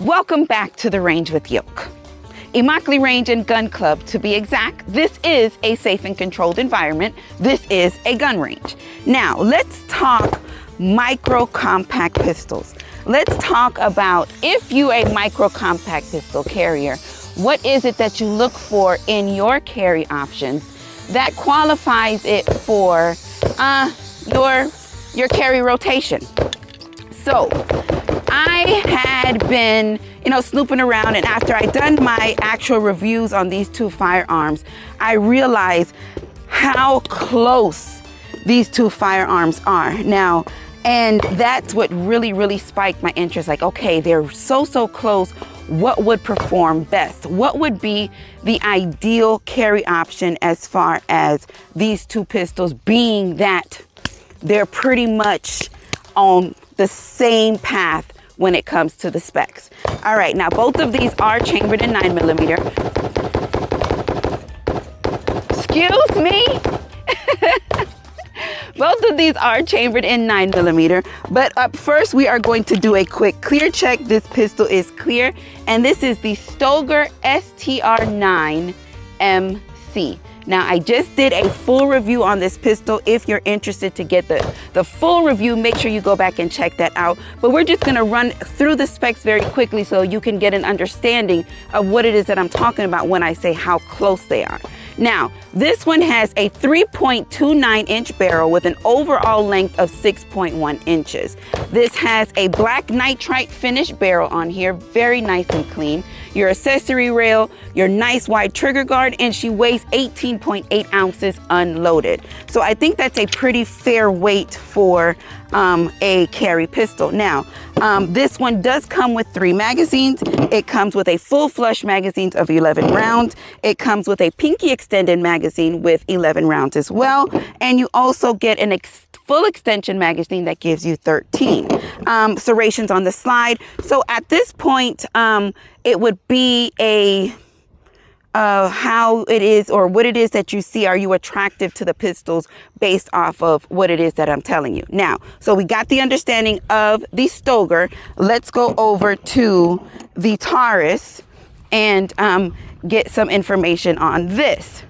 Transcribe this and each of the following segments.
Welcome back to the Range with Yoke. Immokalee Range and Gun Club, to be exact, this is a safe and controlled environment. This is a gun range. Now, let's talk micro compact pistols. Let's talk about, if you a micro compact pistol carrier, what is it that you look for in your carry options that qualifies it for your carry rotation? So I had been, snooping around, and after I'd done my actual reviews on these two firearms, I realized how close these two firearms are now. And that's what really spiked my interest. Like, okay, they're so close. What would perform best? What would be the ideal carry option as far as these two pistols, being that they're pretty much on the same path when it comes to the specs. All right, now both of these are chambered in 9mm. Excuse me? Both of these are chambered in 9mm, but up first we are going to do a quick clear check. This pistol is clear, and this is the Stoeger STR-9 MC. Now, I just did a full review on this pistol. If you're interested to get the full review, make sure you go back and check that out. But we're just gonna run through the specs very quickly so you can get an understanding of what it is that I'm talking about when I say how close they are. Now, this one has a 3.29-inch barrel with an overall length of 6.1 inches. This has a black nitride finish barrel on here, very nice and clean. Your accessory rail, your nice wide trigger guard, and she weighs 18.8 ounces unloaded. So I think that's a pretty fair weight for a carry pistol. Now, this one does come with 3 magazines. It comes with a full flush magazine of 11 rounds. It comes with a pinky extended magazine with 11 rounds as well. And you also get an full extension magazine that gives you 13. Serrations on the slide. So at this point, it would be a how it is, or what it is that you see. Are you attractive to the pistols based off of what it is that I'm telling you? Now, so we got the understanding of the Stoeger. Let's go over to the Taurus and get some information on this.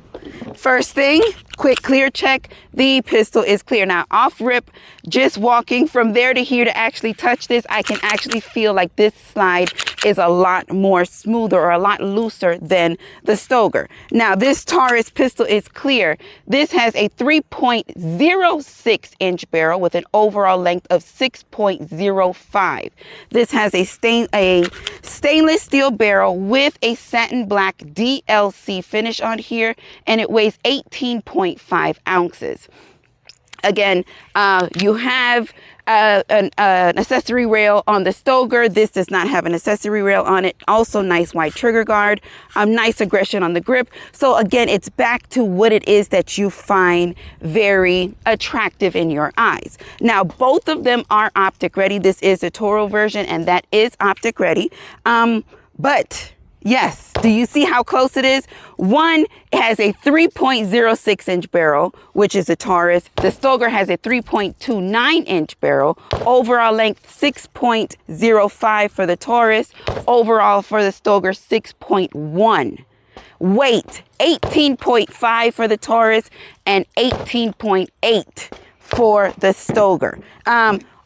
First thing, quick clear check. The pistol is clear. Now, off rip, just walking from there to here to actually touch this, I can actually feel like this slide is a lot more smoother or a lot looser than the Stoeger. Now, this Taurus pistol is clear. This has a 3.06-inch barrel with an overall length of 6.05. This has a stainless steel barrel with a satin black DLC finish on here, and it weighs 18.5 ounces. Again, you have an accessory rail on the Stoeger. This does not have an accessory rail on it. Also nice wide trigger guard, nice aggression on the grip. So again, it's back to what it is that you find very attractive in your eyes. Now, both of them are optic ready. This is a Taurus version, and that is optic ready. But yes, do you see how close it is? One has a 3.06-inch barrel, which is a Taurus. The Stoeger has a 3.29-inch barrel. Overall length 6.05 for the Taurus. Overall for the Stoeger 6.1. Weight 18.5 for the Taurus and 18.8 for the Stoeger.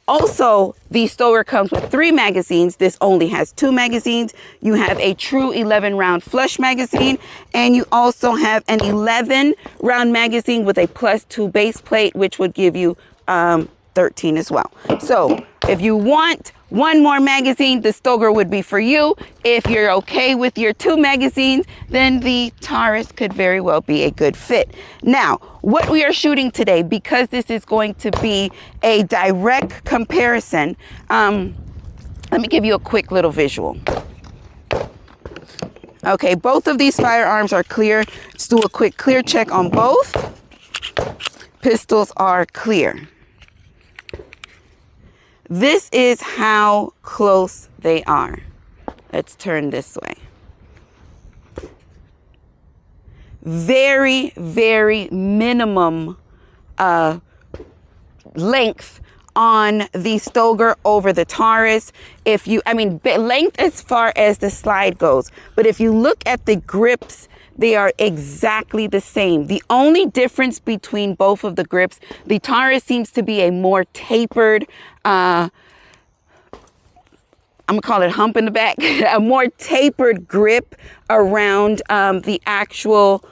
Also, the Stoeger comes with 3 magazines. This only has 2 magazines. You have a true 11-round flush magazine, and you also have an 11-round magazine with a +2 base plate, which would give you 13 as well. So if you want one more magazine, the Stoeger would be for you. If you're okay with your 2 magazines, then the Taurus could very well be a good fit. Now, what we are shooting today, because this is going to be a direct comparison, let me give you a quick little visual. Okay, both of these firearms are clear. Let's do a quick clear check on both. Pistols are clear. This is how close they are. Let's turn this way. Very, very minimum length on the Stoeger over the Taurus. If you, I mean, length as far as the slide goes, but if you look at the grips, they are exactly the same. The only difference between both of the grips, the Taurus seems to be a more tapered, I'm gonna call it hump in the back, a more tapered grip around the actual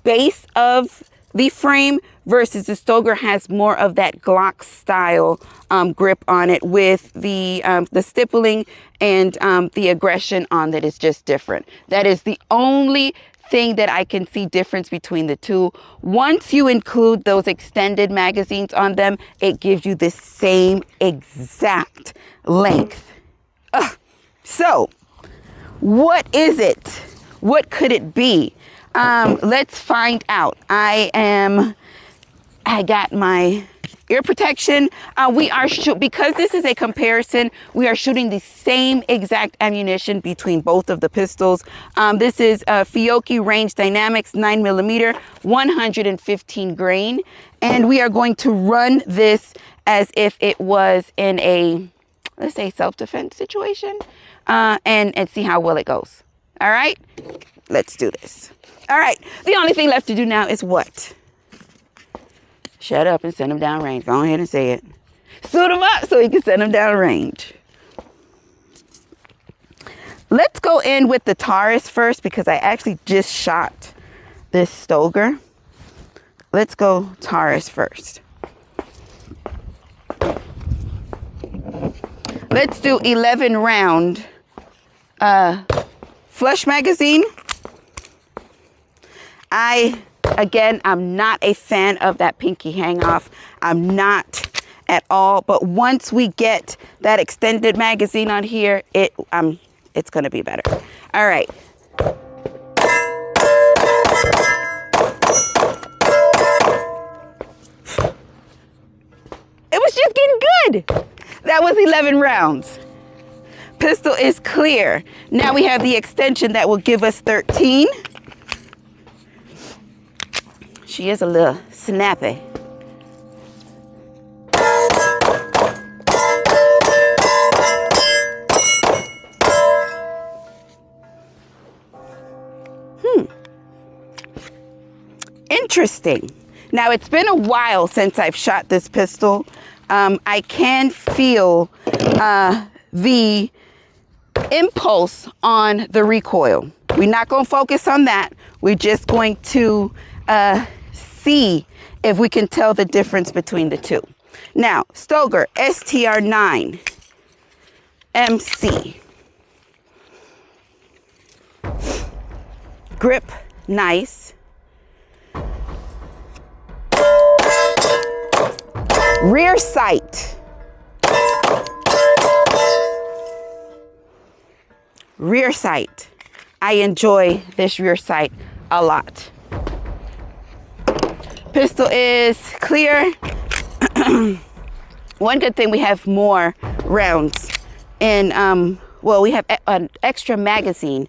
base of the frame, versus the Stoeger has more of that Glock style grip on it, with the stippling and the aggression on that is just different. That is the only thing that I can see difference between the two. Once you include those extended magazines on them, it gives you the same exact length. So what is it? What could it be? Let's find out. I got my ear protection. We are because this is a comparison, we are shooting the same exact ammunition between both of the pistols. This is Yoki Range Dynamics 9mm, 115 grain, and we are going to run this as if it was in a, let's say, self-defense situation, and see how well it goes. All right, let's do this. All right, the only thing left to do now is what? Shut up and send him down range. Go ahead and say it. Suit him up so he can send him down range. Let's go in with the Taurus first, because I actually just shot this Stoeger. Let's go Taurus first. Let's do 11 round flush magazine. Again, I'm not a fan of that pinky hang off. I'm not at all. But once we get that extended magazine on here, it's going to be better. All right. It was just getting good. That was 11 rounds. Pistol is clear. Now we have the extension that will give us 13. She is a little snappy. Interesting. Now, it's been a while since I've shot this pistol. I can feel the impulse on the recoil. We're not going to focus on that. We're just going to see if we can tell the difference between the two. Now, Stoeger STR-9 MC. Grip, nice. Rear sight. Rear sight. I enjoy this rear sight a lot. Pistol is clear. One good thing, we have more rounds in, well, we have an extra magazine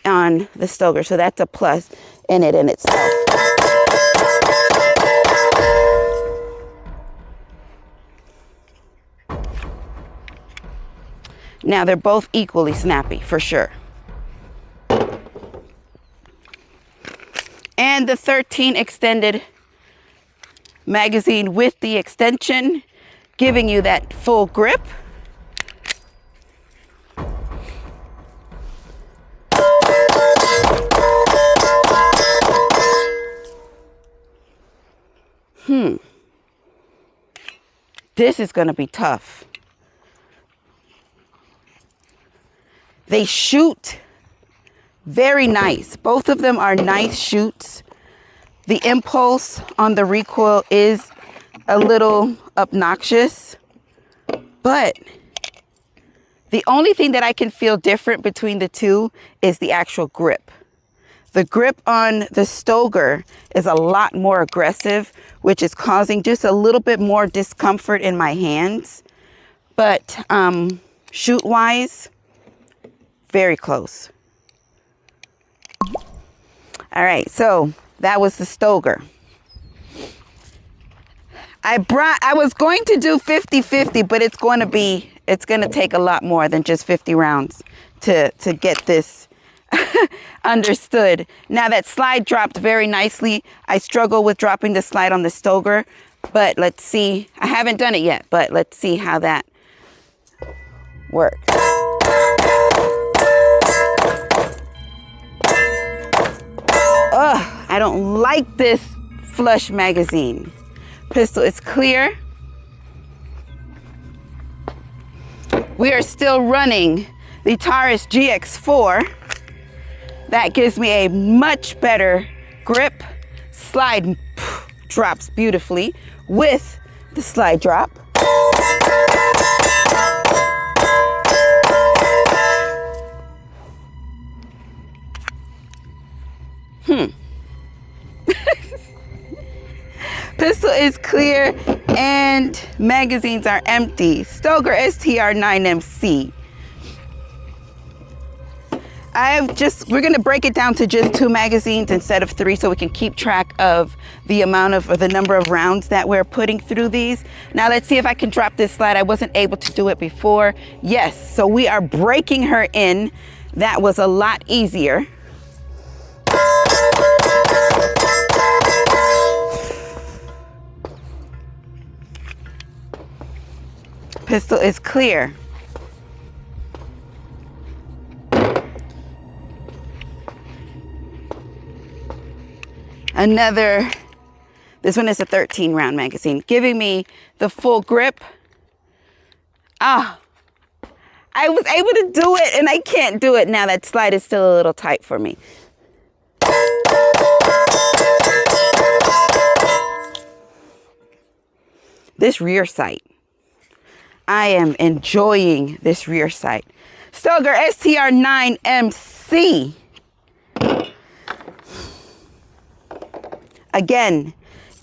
on the Stoeger, so that's a plus in it in itself. Now, they're both equally snappy, for sure. And the 13 extended magazine with the extension, giving you that full grip. This is going to be tough. They shoot very nice. Both of them are nice shoots. The impulse on the recoil is a little obnoxious, but the only thing that I can feel different between the two is the actual grip. The grip on the Stoeger is a lot more aggressive, which is causing just a little bit more discomfort in my hands. But shoot-wise, very close. All right, so that was the Stoeger. I was going to do 50-50, but it's going to take a lot more than just 50 rounds to get this understood. Now that slide dropped very nicely. I struggle with dropping the slide on the Stoeger, but let's see. I haven't done it yet, but let's see how that works. Ugh, I don't like this flush magazine. Pistol is clear. We are still running the Taurus GX4. That gives me a much better grip. Slide drops beautifully with the slide drop. Pistol is clear and magazines are empty. Stoeger STR-9 MC. We're gonna break it down to just 2 magazines instead of 3 so we can keep track of the amount of, or the number of rounds that we're putting through these. Now let's see if I can drop this slide. I wasn't able to do it before. Yes, so we are breaking her in. That was a lot easier. Pistol is clear. This one is a 13 round magazine, giving me the full grip. I was able to do it and I can't do it now. That slide is still a little tight for me. This rear sight. I am enjoying this rear sight. Stoeger STR-9 MC. Again,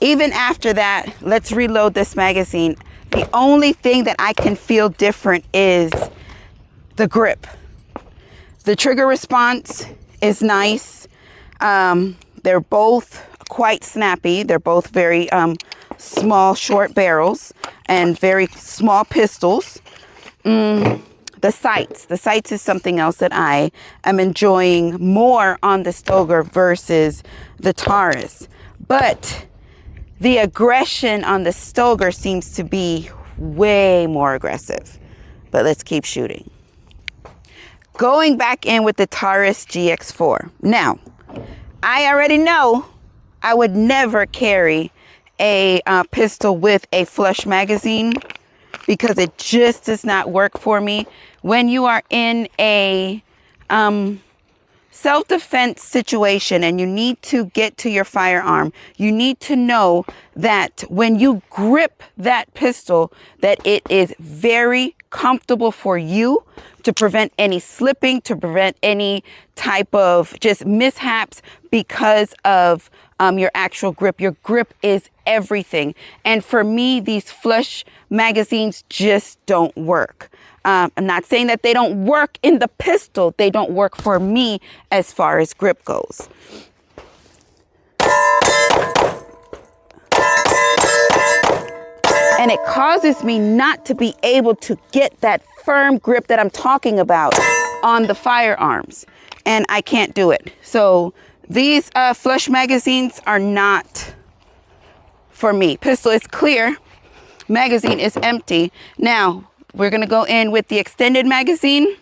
even after that, let's reload this magazine. The only thing that I can feel different is the grip. The trigger response is nice. They're both quite snappy. They're both very small, short barrels and very small pistols. The sights is something else that I am enjoying more on the Stoeger versus the Taurus. But the aggression on the Stoeger seems to be way more aggressive. But let's keep shooting. Going back in with the Taurus GX4. Now, I already know I would never carry a pistol with a flush magazine because it just does not work for me. When you are in a self-defense situation and you need to get to your firearm, you need to know that when you grip that pistol, that it is very comfortable for you to prevent any slipping, to prevent any type of just mishaps because of your actual grip. Your grip is everything. And for me, these flush magazines just don't work. I'm not saying that they don't work in the pistol. They don't work for me as far as grip goes. And it causes me not to be able to get that firm grip that I'm talking about on the firearms. And I can't do it. So these flush magazines are not for me. Pistol is clear. Magazine is empty. Now, we're going to go in with the extended magazine.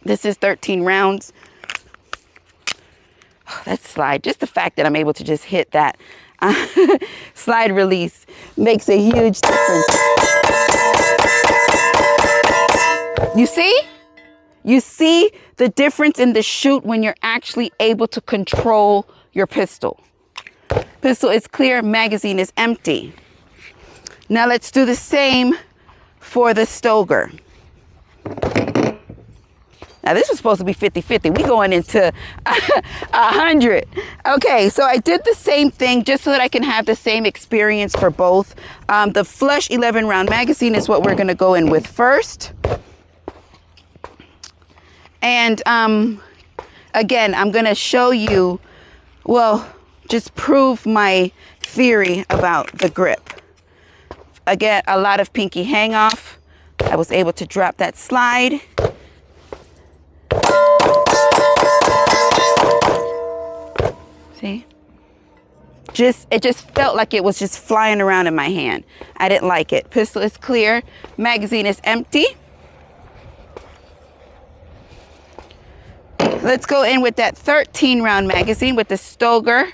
This is 13 rounds. Oh, that slide, just the fact that I'm able to just hit that slide release makes a huge difference. You see? You see the difference in the shoot when you're actually able to control your pistol. Pistol is clear, magazine is empty. Now let's do the same for the Stoeger. Now this was supposed to be 50-50. We going into 100. Okay, so I did the same thing just so that I can have the same experience for both. The flush 11 round magazine is what we're gonna go in with first. And again, I'm gonna show you, well, just prove my theory about the grip. again, a lot of pinky hang off. I was able to drop that slide. See? It just felt like it was just flying around in my hand. I didn't like it. Pistol is clear. Magazine is empty. Let's go in with that 13 round magazine with the Stoeger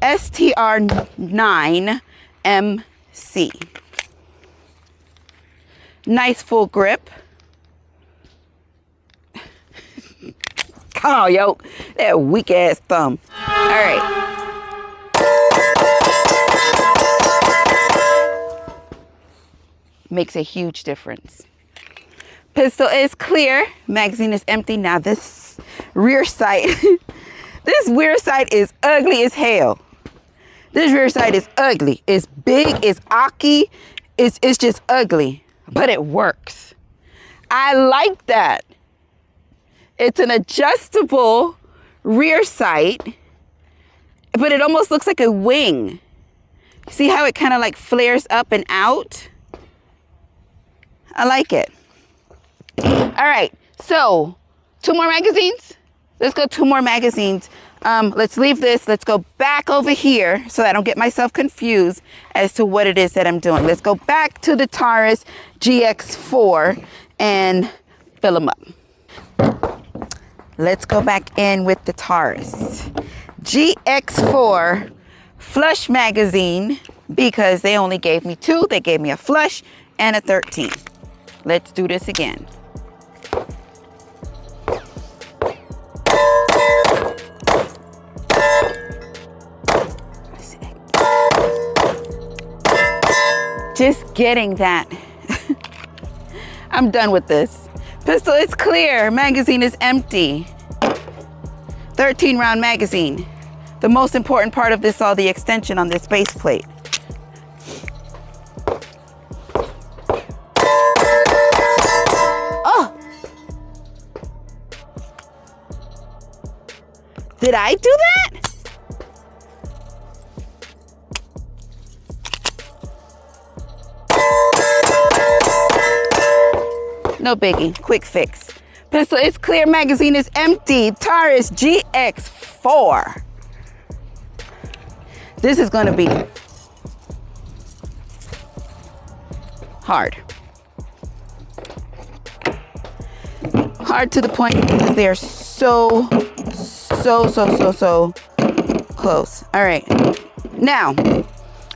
STR-9 MC. Nice full grip. Come on, yo. That weak ass thumb. All right. Makes a huge difference. Pistol is clear. Magazine is empty. Now this rear sight, this rear sight is ugly as hell. This rear sight is ugly. It's big, it's ocky, it's just ugly, but it works. I like that. It's an adjustable rear sight, but it almost looks like a wing. See how it kind of like flares up and out? I like it. All right, so 2 more magazines. Let's go 2 more magazines. Let's leave this. Let's go back over here so I don't get myself confused as to what it is that I'm doing. Let's go back to the Taurus GX4 and fill them up. Let's go back in with the Taurus GX4 flush magazine because they only gave me 2. They gave me a flush and a 13. Let's do this again. Just getting that. I'm done with this. Pistol is clear. Magazine is empty. 13 round magazine. The most important part of this, all the extension on this base plate. Oh! Did I do that? No biggie, quick fix. Pistol is clear, magazine is empty. Taurus GX4. This is gonna be hard. Hard to the point because they are so close. All right, now,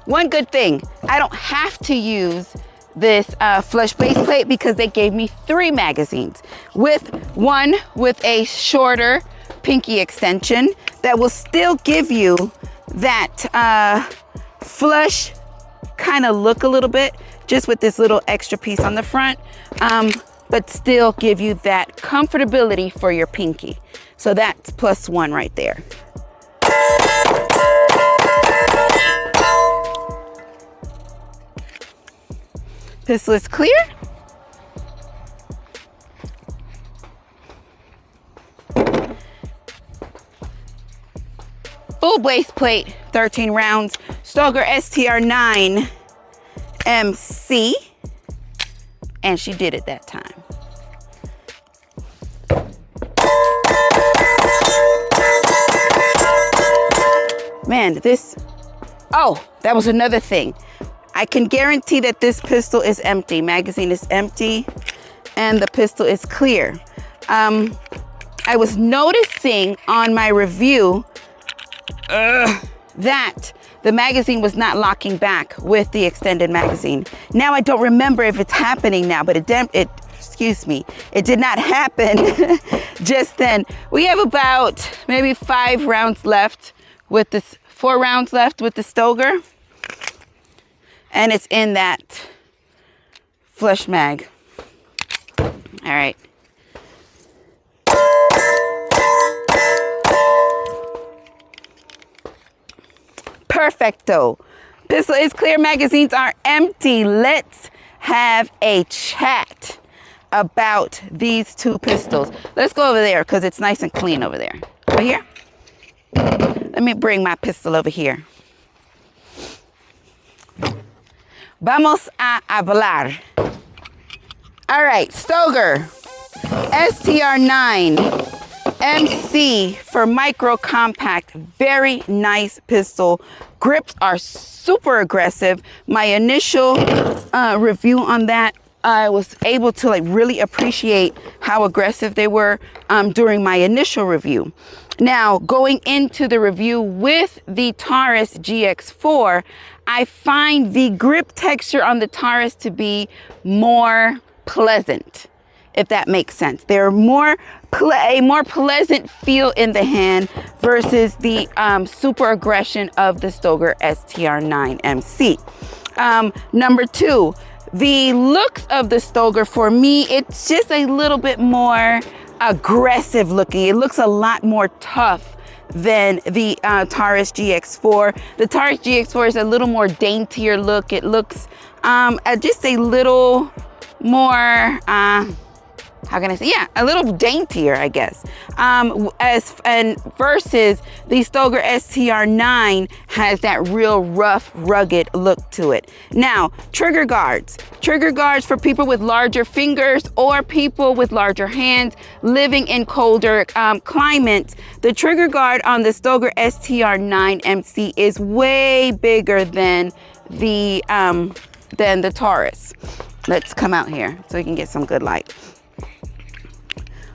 one good thing, I don't have to use this flush base plate because they gave me 3 magazines with one with a shorter pinky extension that will still give you that flush kind of look a little bit just with this little extra piece on the front, but still give you that comfortability for your pinky. So that's +1 right there. Pistol is clear. Full base plate, 13 rounds. Stoeger STR-9 MC. And she did it that time. Man, this, oh, that was another thing. I can guarantee that this pistol is empty. Magazine is empty and the pistol is clear. I was noticing on my review that the magazine was not locking back with the extended magazine. Now I don't remember if it's happening now, but it did not happen just then. We have about maybe 5 rounds left with this, 4 rounds left with the Stoeger. And it's in that flush mag. All right. Perfecto. Pistol is clear, magazines are empty. Let's have a chat about these 2 pistols. Let's go over there because it's nice and clean over there. Over here. Let me bring my pistol over here. Vamos a hablar. All right, Stoeger, STR-9 MC for micro compact. Very nice pistol. Grips are super aggressive. My initial review on that, I was able to like really appreciate how aggressive they were during my initial review. Now, going into the review with the Taurus GX4, I find the grip texture on the Taurus to be more pleasant, if that makes sense. They're a more pleasant feel in the hand versus the super aggression of the Stoeger STR-9 MC. Number two, the looks of the Stoeger, for me, it's just a little bit more aggressive looking. It looks a lot more tough than the Taurus GX4. The Taurus GX4 is a little more daintier look. It looks just a little more, how can I say? Yeah, a little daintier, I guess. Versus the Stoeger STR-9 has that real rough, rugged look to it. Now, trigger guards. Trigger guards for people with larger fingers or people with larger hands living in colder climates. The trigger guard on the Stoeger STR-9 MC is way bigger than the Taurus. Let's come out here so we can get some good light.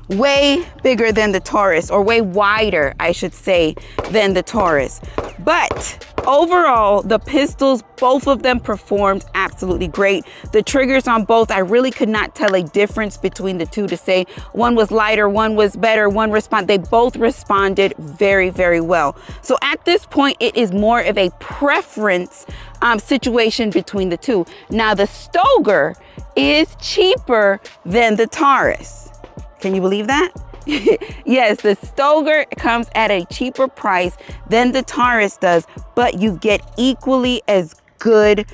Way bigger than the Taurus, or way wider, I should say, than the Taurus. But overall, the pistols, both of them performed absolutely great. The triggers on both, I really could not tell a difference between the two to say one was lighter, one was better, they both responded very, very well. So at this point, it is more of a preference situation between the two. Now, the Stoeger is cheaper than the Taurus. Can you believe that? Yes, the Stoeger comes at a cheaper price than the Taurus does, but you get equally as good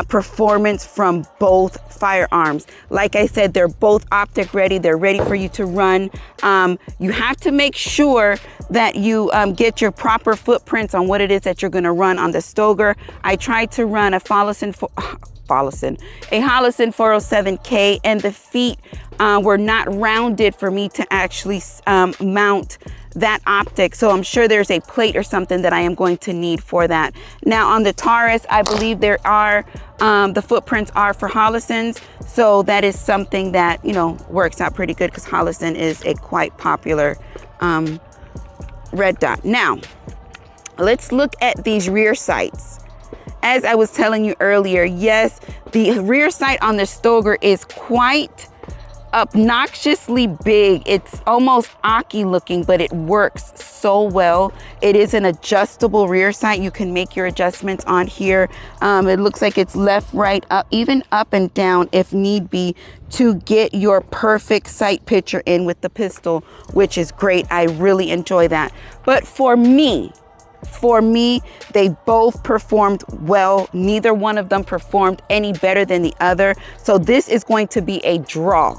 performance from both firearms. Like I said, they're both optic ready. They're ready for you to run. You have to make sure that you get your proper footprints on what it is that you're going to run on the Stoeger. I tried to run a Holosun 407K, and the feet were not rounded for me to actually mount that optic. So I'm sure there's a plate or something that I am going to need for that. Now on the Taurus, I believe there are, the footprints are for Holosuns. So that is something that, you know, works out pretty good because Holosun is a quite popular red dot. Now, let's look at these rear sights. As I was telling you earlier, yes, the rear sight on the Stoeger is quite obnoxiously big. It's almost Aki looking, but it works so well. It is an adjustable rear sight. You can make your adjustments on here. It looks like it's left, right, up, even up and down if need be, to get your perfect sight picture in with the pistol, which is great. I really enjoy that. But for me, they both performed well. Neither one of them performed any better than the other. So this is going to be a draw.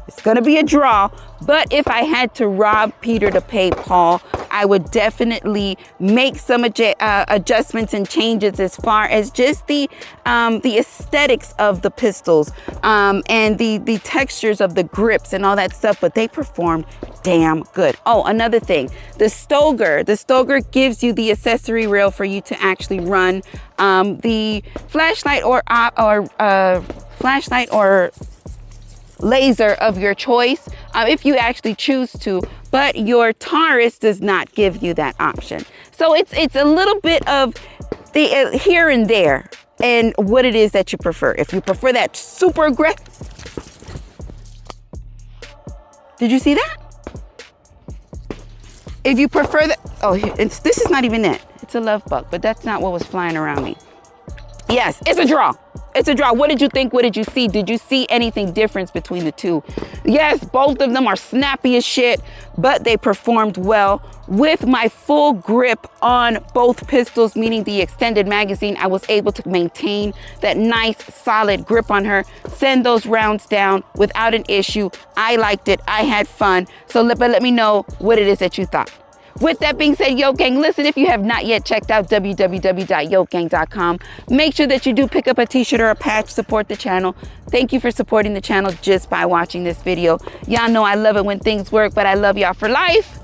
It's going to be a draw. But if I had to rob Peter to pay Paul, I would definitely make some adjustments and changes as far as just the aesthetics of the pistols and the textures of the grips and all that stuff. But they performed damn good. Oh, another thing, the Stoeger gives you the accessory rail for you to actually run the flashlight or laser of your choice if you actually choose to, but your Taurus does not give you that option. So it's a little bit of the here and there and what it is that you prefer. If you prefer that super aggressive, did you see that? If you prefer that, oh, this is not even it. It's a love bug, but that's not what was flying around me. Yes, it's a draw. It's a draw. What did you think? What did you see? Did you see anything difference between the two? Yes, both of them are snappy as shit, but they performed well. With my full grip on both pistols, meaning the extended magazine, I was able to maintain that nice, solid grip on her, send those rounds down without an issue. I liked it. I had fun. So let me know what it is that you thought. With that being said, Yoke Gang, listen, if you have not yet checked out www.yokegang.com, make sure that you do pick up a t-shirt or a patch, support the channel. Thank you for supporting the channel just by watching this video. Y'all know I love it when things work, but I love y'all for life.